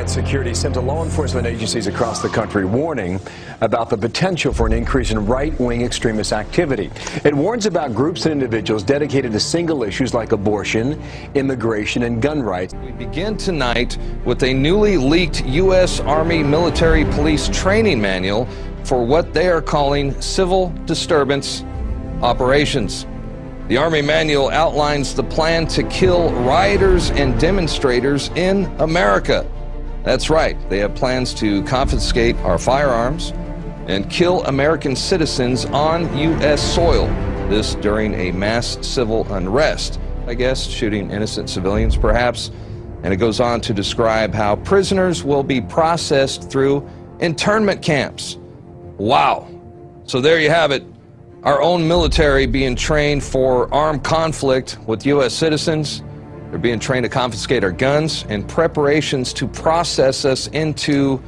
Homeland Security sent to law enforcement agencies across the country warning about the potential for an increase in right-wing extremist activity. It warns about groups and individuals dedicated to single issues like abortion, immigration, and gun rights. We begin tonight with a newly leaked U.S. Army military police training manual for what they are calling civil disturbance operations. The Army manual outlines the plan to kill rioters and demonstrators in America. That's right, they have plans to confiscate our firearms and kill American citizens on U.S. soil. This during a mass civil unrest, I guess, shooting innocent civilians perhaps. And it goes on to describe how prisoners will be processed through internment camps. Wow. So there you have it. Our own military being trained for armed conflict with U.S. citizens. They're being trained to confiscate our guns in preparations to process us into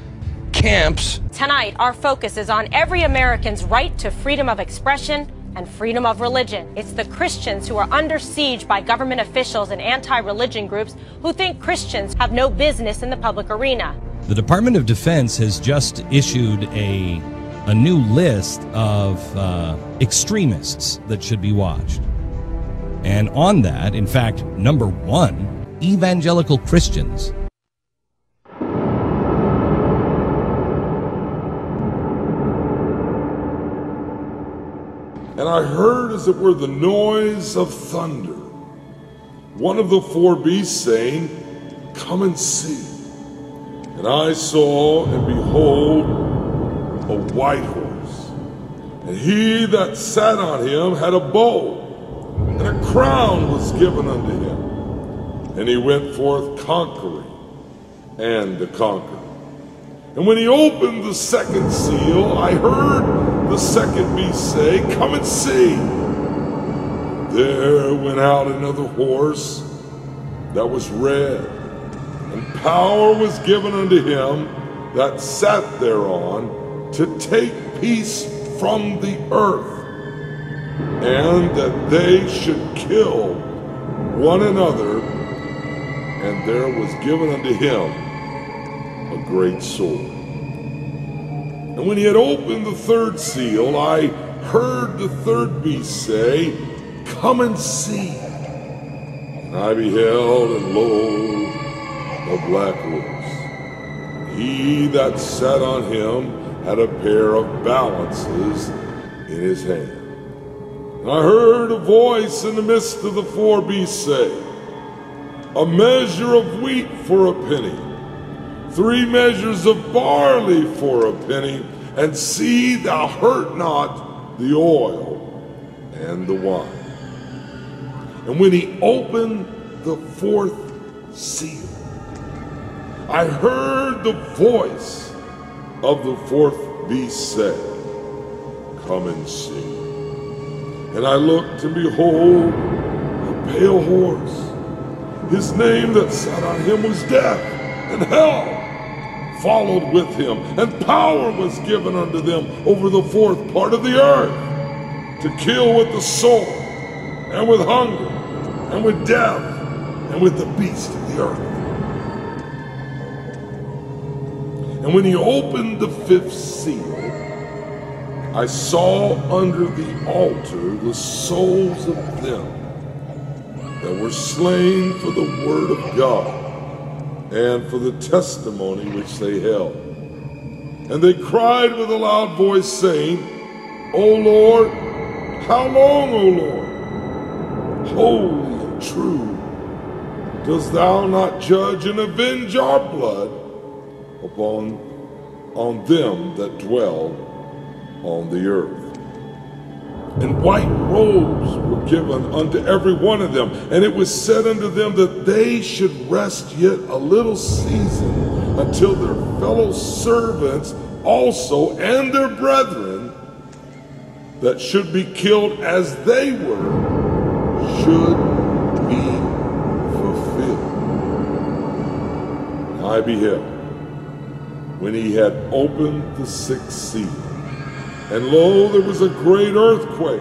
camps. Tonight, our focus is on every American's right to freedom of expression and freedom of religion. It's the Christians who are under siege by government officials and anti-religion groups who think Christians have no business in the public arena. The Department of Defense has just issued a new list of extremists that should be watched. And on that, in fact, number one, evangelical Christians. And I heard, as it were, the noise of thunder. One of the four beasts saying, "Come and see." And I saw, and behold, a white horse. And he that sat on him had a bow, and a crown was given unto him. And he went forth conquering and to conquer. And when he opened the second seal, I heard the second beast say, "Come and see." There went out another horse that was red, and power was given unto him that sat thereon to take peace from the earth, and that they should kill one another, and there was given unto him a great sword. And when he had opened the third seal, I heard the third beast say, "Come and see." And I beheld, and lo, a black horse. He that sat on him had a pair of balances in his hand. And I heard a voice in the midst of the four beasts say, "A measure of wheat for a penny, 3 measures of barley for a penny, and see thou hurt not the oil and the wine." And when he opened the fourth seal, I heard the voice of the fourth beast say, "Come and see." And I looked, and behold, a pale horse. His name that sat on him was Death, and hell followed with him, and power was given unto them over the fourth part of the earth, to kill with the sword, and with hunger, and with death, and with the beast of the earth. And when he opened the fifth seal, I saw under the altar the souls of them that were slain for the word of God and for the testimony which they held. And they cried with a loud voice, saying, "O Lord, how long, O Lord? Holy and true, dost thou not judge and avenge our blood on them that dwell on the earth?" And white robes were given unto every one of them, and it was said unto them that they should rest yet a little season, until their fellow servants also and their brethren that should be killed as they were should be fulfilled. And I beheld, when he had opened the sixth seal, and lo, there was a great earthquake,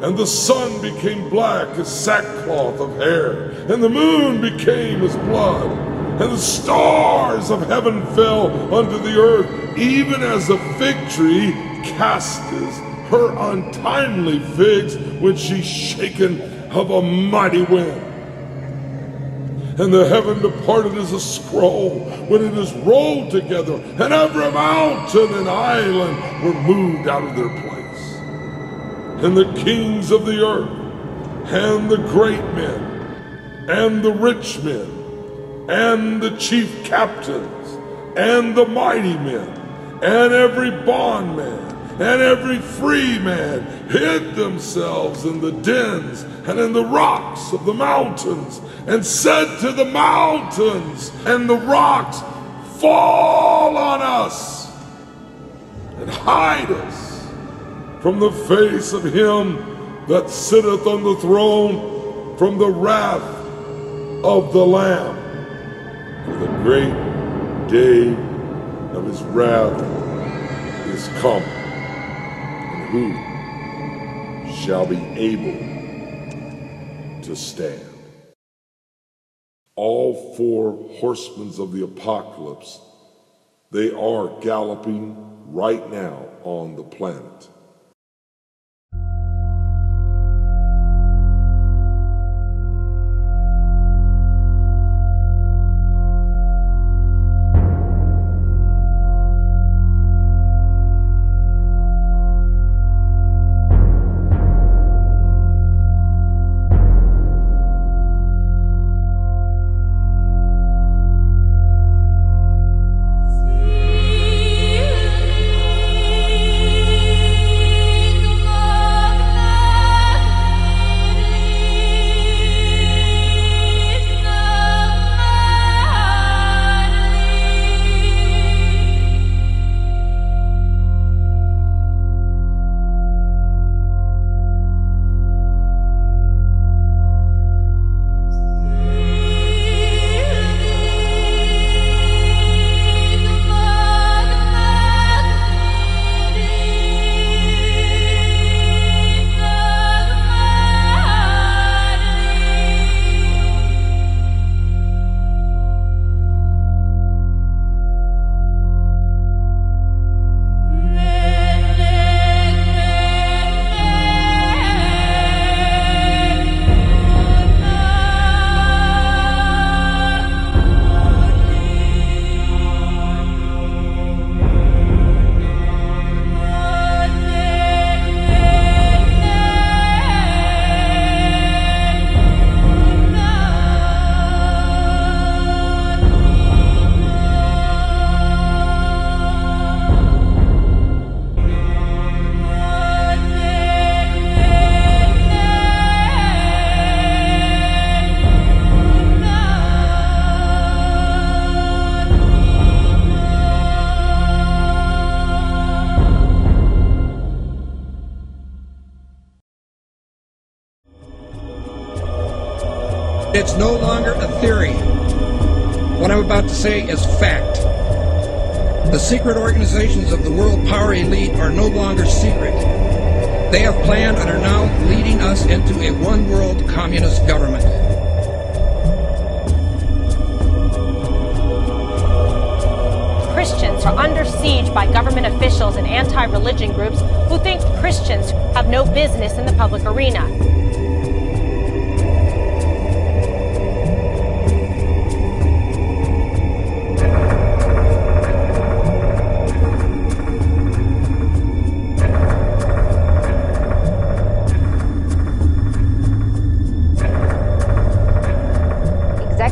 and the sun became black as sackcloth of hair, and the moon became as blood, and the stars of heaven fell unto the earth, even as a fig tree casteth her untimely figs when she's shaken of a mighty wind. And the heaven departed as a scroll when it is rolled together, and every mountain and island were moved out of their place. And the kings of the earth, and the great men, and the rich men, and the chief captains, and the mighty men, and every bondman, and every free man hid themselves in the dens and in the rocks of the mountains, and said to the mountains and the rocks, fall on us, and hide us from the face of him that sitteth on the throne, from the wrath of the Lamb. For the great day of his wrath is come, and who shall be able to stand? All four horsemen of the apocalypse, they are galloping right now on the planet. It's no longer a theory. What I'm about to say is fact. The secret organizations of the world power elite are no longer secret. They have planned and are now leading us into a one-world communist government. Christians are under siege by government officials and anti-religion groups who think Christians have no business in the public arena.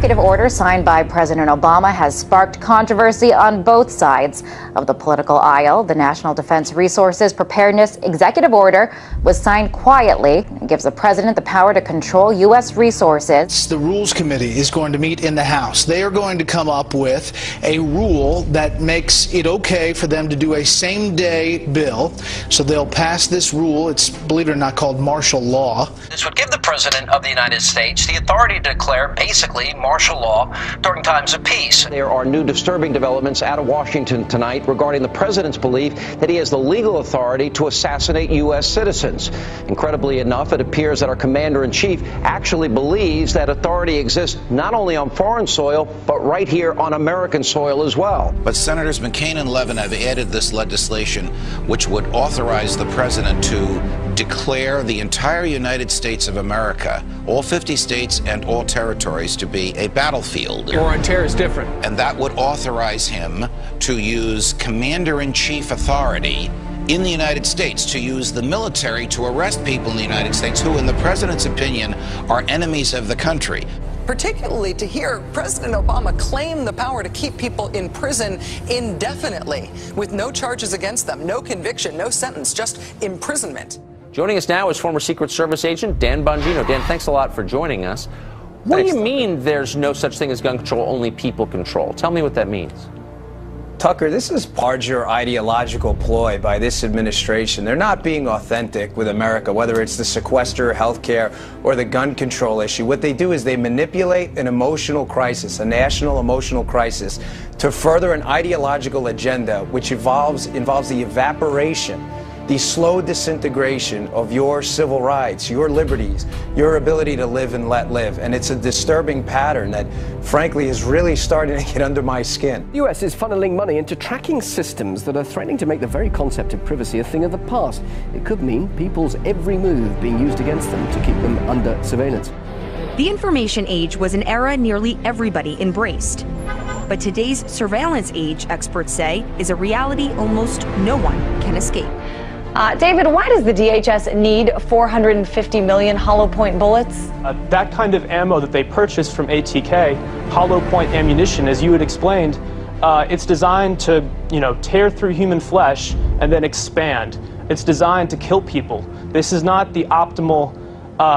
Executive order signed by President Obama has sparked controversy on both sides of the political aisle. The National Defense Resources Preparedness Executive Order was signed quietly and gives the president the power to control U.S. resources. The Rules Committee is going to meet in the House. They are going to come up with a rule that makes it okay for them to do a same-day bill. So they'll pass this rule. It's, believe it or not, called martial law. This would give the President of the United States the authority to declare basically martial martial law during times of peace. There are new disturbing developments out of Washington tonight regarding the president's belief that he has the legal authority to assassinate U.S. citizens. Incredibly enough, it appears that our commander-in-chief actually believes that authority exists not only on foreign soil, but right here on American soil as well. But Senators McCain and Levin have added this legislation which would authorize the president to declare the entire United States of America, all 50 states and all territories, to be a battlefield. War on terror is different. And that would authorize him to use commander-in-chief authority in the United States, to use the military to arrest people in the United States who, in the president's opinion, are enemies of the country. Particularly to hear President Obama claim the power to keep people in prison indefinitely with no charges against them, no conviction, no sentence, just imprisonment. Joining us now is former Secret Service agent Dan Bongino. Dan, thanks a lot for joining us. What do you mean there's no such thing as gun control, only people control? Tell me what that means. Tucker, this is larger ideological ploy by this administration. They're not being authentic with America, whether it's the sequester, healthcare, or the gun control issue. What they do is they manipulate an emotional crisis, a national emotional crisis, to further an ideological agenda which involves the evaporation, the slow disintegration of your civil rights, your liberties, your ability to live and let live. And it's a disturbing pattern that, frankly, is really starting to get under my skin. The US is funneling money into tracking systems that are threatening to make the very concept of privacy a thing of the past. It could mean people's every move being used against them to keep them under surveillance. The information age was an era nearly everybody embraced. But today's surveillance age, experts say, is a reality almost no one can escape. David, why does the DHS need 450 million hollow point bullets? That kind of ammo that they purchased from ATK, hollow point ammunition, as you had explained, it's designed to, tear through human flesh and then expand. It's designed to kill people. This is not the optimal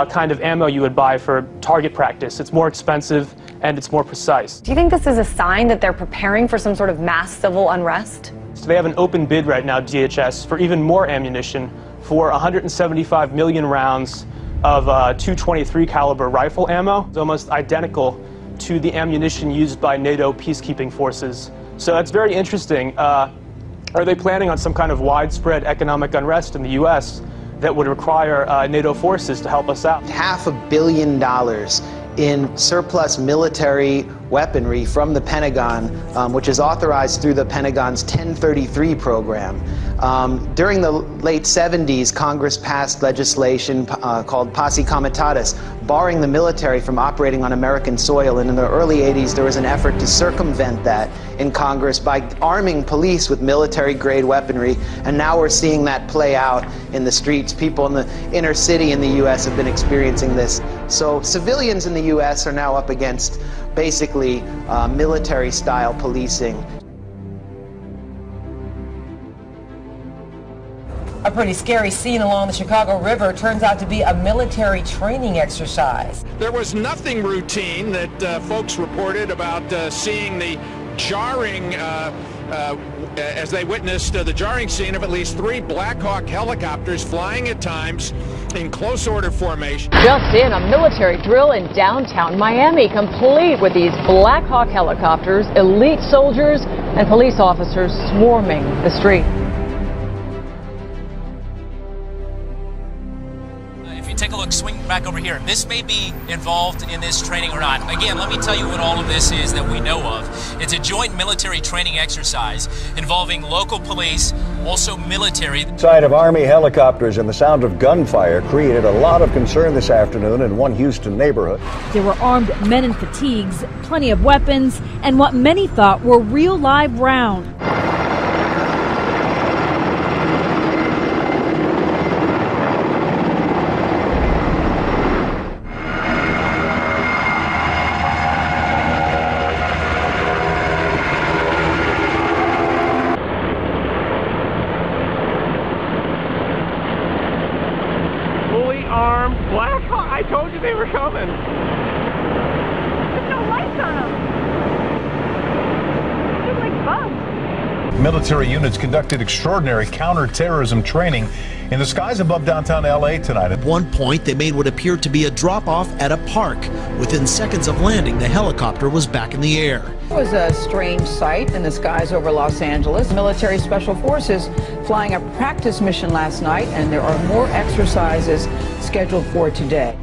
kind of ammo you would buy for target practice. It's more expensive and it's more precise. Do you think this is a sign that they're preparing for some sort of mass civil unrest? So they have an open bid right now, DHS, for even more ammunition, for 175 million rounds of .223 caliber rifle ammo. It's almost identical to the ammunition used by NATO peacekeeping forces. So that's very interesting. Are they planning on some kind of widespread economic unrest in the U.S. that would require NATO forces to help us out? $500 million in surplus military weaponry from the Pentagon, which is authorized through the Pentagon's 1033 program. During the late 70s, Congress passed legislation called Posse Comitatus, barring the military from operating on American soil. And in the early 80s, there was an effort to circumvent that in Congress by arming police with military-grade weaponry. And now we're seeing that play out in the streets. People in the inner city in the U.S. have been experiencing this. So civilians in the U.S. are now up against basically military-style policing. A pretty scary scene along the Chicago River turns out to be a military training exercise. There was nothing routine that folks reported about seeing the jarring, as they witnessed the jarring scene of at least 3 Black Hawk helicopters flying at times in close order formation. Just in, a military drill in downtown Miami, complete with these Black Hawk helicopters, elite soldiers, and police officers swarming the street. Take a look, swing back over here. This may be involved in this training or not. Again, let me tell you what all of this is that we know of. It's a joint military training exercise involving local police, also military. The sight of Army helicopters and the sound of gunfire created a lot of concern this afternoon in one Houston neighborhood. There were armed men in fatigues, plenty of weapons, and what many thought were real live rounds. Black Hawk, I told you they were coming. There's no lights on them. They look like bugs. Military units conducted extraordinary counterterrorism training in the skies above downtown LA tonight. At one point, they made what appeared to be a drop-off at a park. Within seconds of landing, the helicopter was back in the air. It was a strange sight in the skies over Los Angeles. Military Special Forces flying a practice mission last night, and there are more exercises scheduled for today.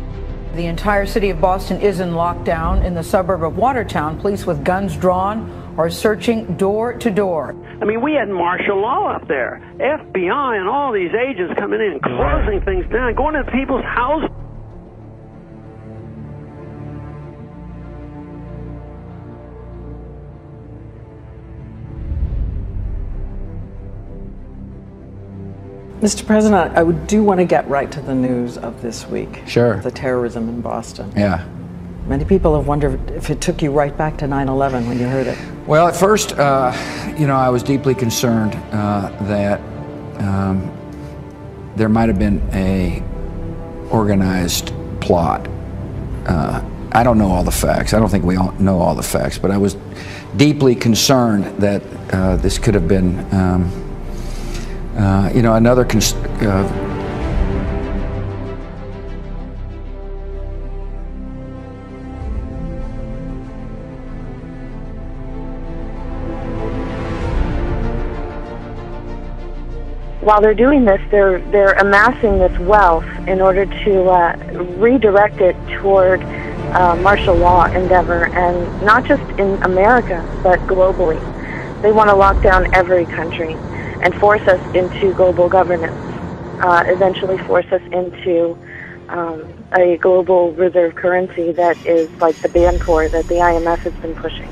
The entire city of Boston is in lockdown. In the suburb of Watertown, police with guns drawn are searching door to door. I mean, we had martial law up there. FBI and all these agents coming in and closing things down, going to people's houses. Mr. President, I do want to get right to the news of this week. Sure. The terrorism in Boston. Yeah. Many people have wondered if it took you right back to 9/11 when you heard it. Well, at first, I was deeply concerned that there might have been a organized plot. I don't know all the facts. I don't think we all know all the facts, but I was deeply concerned that this could have been, another. While they're doing this, they're amassing this wealth in order to redirect it toward martial law endeavor, and not just in America, but globally. They want to lock down every country and force us into global governance, eventually force us into a global reserve currency that is like the Bancorp that the IMF has been pushing.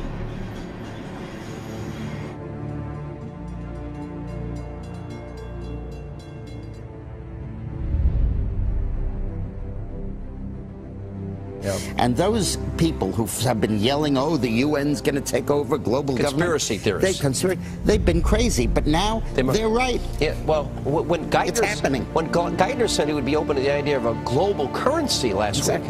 And those people who have been yelling, "Oh, the UN's going to take over global Conspiracy government," theorists. they've been crazy, but now they're right. Yeah, well, when It's happening. When Geithner said he would be open to the idea of a global currency last week,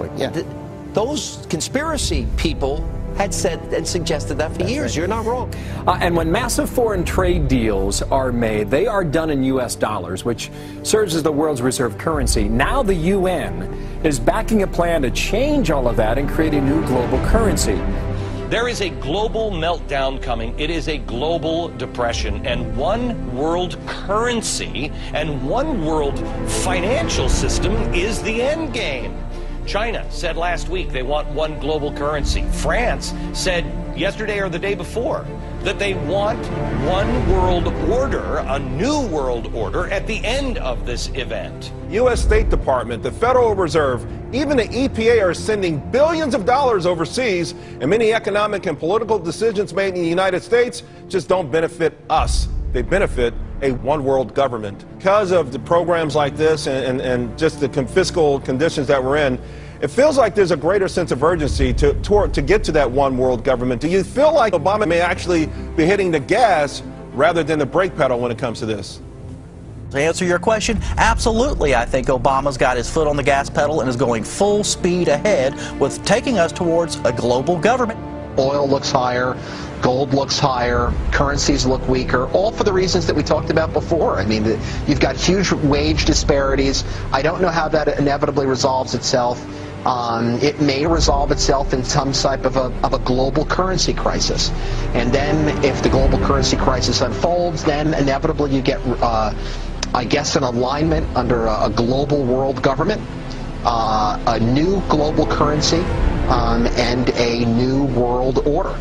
those conspiracy people had said and suggested that for years. You're not wrong. And when massive foreign trade deals are made, they are done in U.S. dollars, which serves as the world's reserve currency. Now the UN is backing a plan to change all of that and create a new global currency. There is a global meltdown coming. It is a global depression, and one world currency and one world financial system is the end game. China said last week they want one global currency. France said yesterday or the day before that they want one world order, a new world order, at the end of this event. U.S. State Department, the Federal Reserve, even the EPA are sending billions of dollars overseas, and many economic and political decisions made in the United States just don't benefit us. They benefit a one-world government. Because of the programs like this and just the fiscal conditions that we're in, it feels like there's a greater sense of urgency to get to that one-world government. Do you feel like Obama may actually be hitting the gas rather than the brake pedal when it comes to this? To answer your question, absolutely. I think Obama's got his foot on the gas pedal and is going full speed ahead with taking us towards a global government. Oil looks higher, gold looks higher, currencies look weaker, all for the reasons that we talked about before. I mean, you've got huge wage disparities. I don't know how that inevitably resolves itself. It may resolve itself in some type of a global currency crisis. And then if the global currency crisis unfolds, then inevitably you get, I guess, an alignment under a global world government, a new global currency, and a new world order.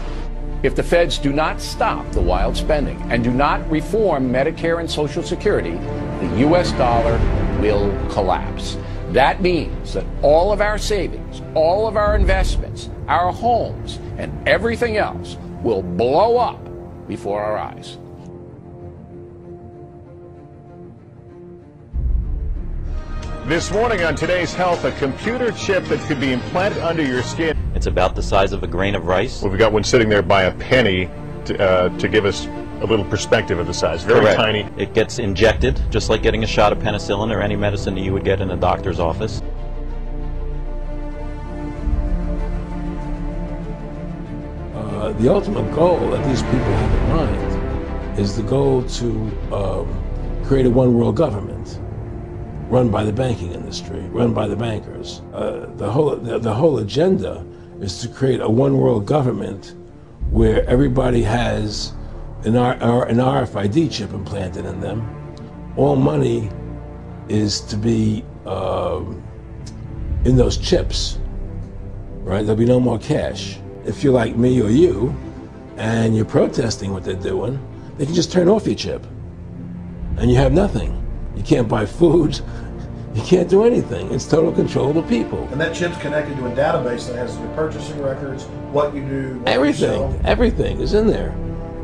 If the feds do not stop the wild spending and do not reform Medicare and Social Security, the U.S. dollar will collapse. That means that all of our savings, all of our investments, our homes, and everything else will blow up before our eyes. This morning on Today's Health, a computer chip that could be implanted under your skin. It's about the size of a grain of rice. Well, we've got one sitting there by a penny to give us a little perspective of the size. Very Correct. tiny. It gets injected, just like getting a shot of penicillin or any medicine that you would get in a doctor's office. The ultimate goal that these people have in mind is the goal to create a one world government run by the banking industry, run by the bankers. The whole agenda is to create a one world government where everybody has an RFID chip implanted in them. All money is to be in those chips, right? There'll be no more cash. If you're like me or you, and you're protesting what they're doing, they can just turn off your chip, and you have nothing. You can't buy food, you can't do anything. It's total control of the people. And that chip's connected to a database that has your purchasing records, what you do, what everything, you sell. Everything is in there,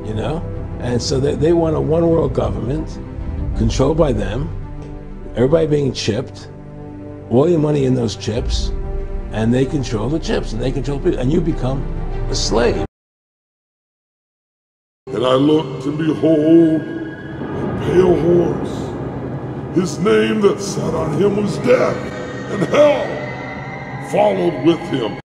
you know? And so they want a one world government controlled by them, everybody being chipped, all your money in those chips, and they control the chips, and they control people, and you become a slave. And I looked, and behold, a pale horse. His name that sat on him was Death, and hell followed with him.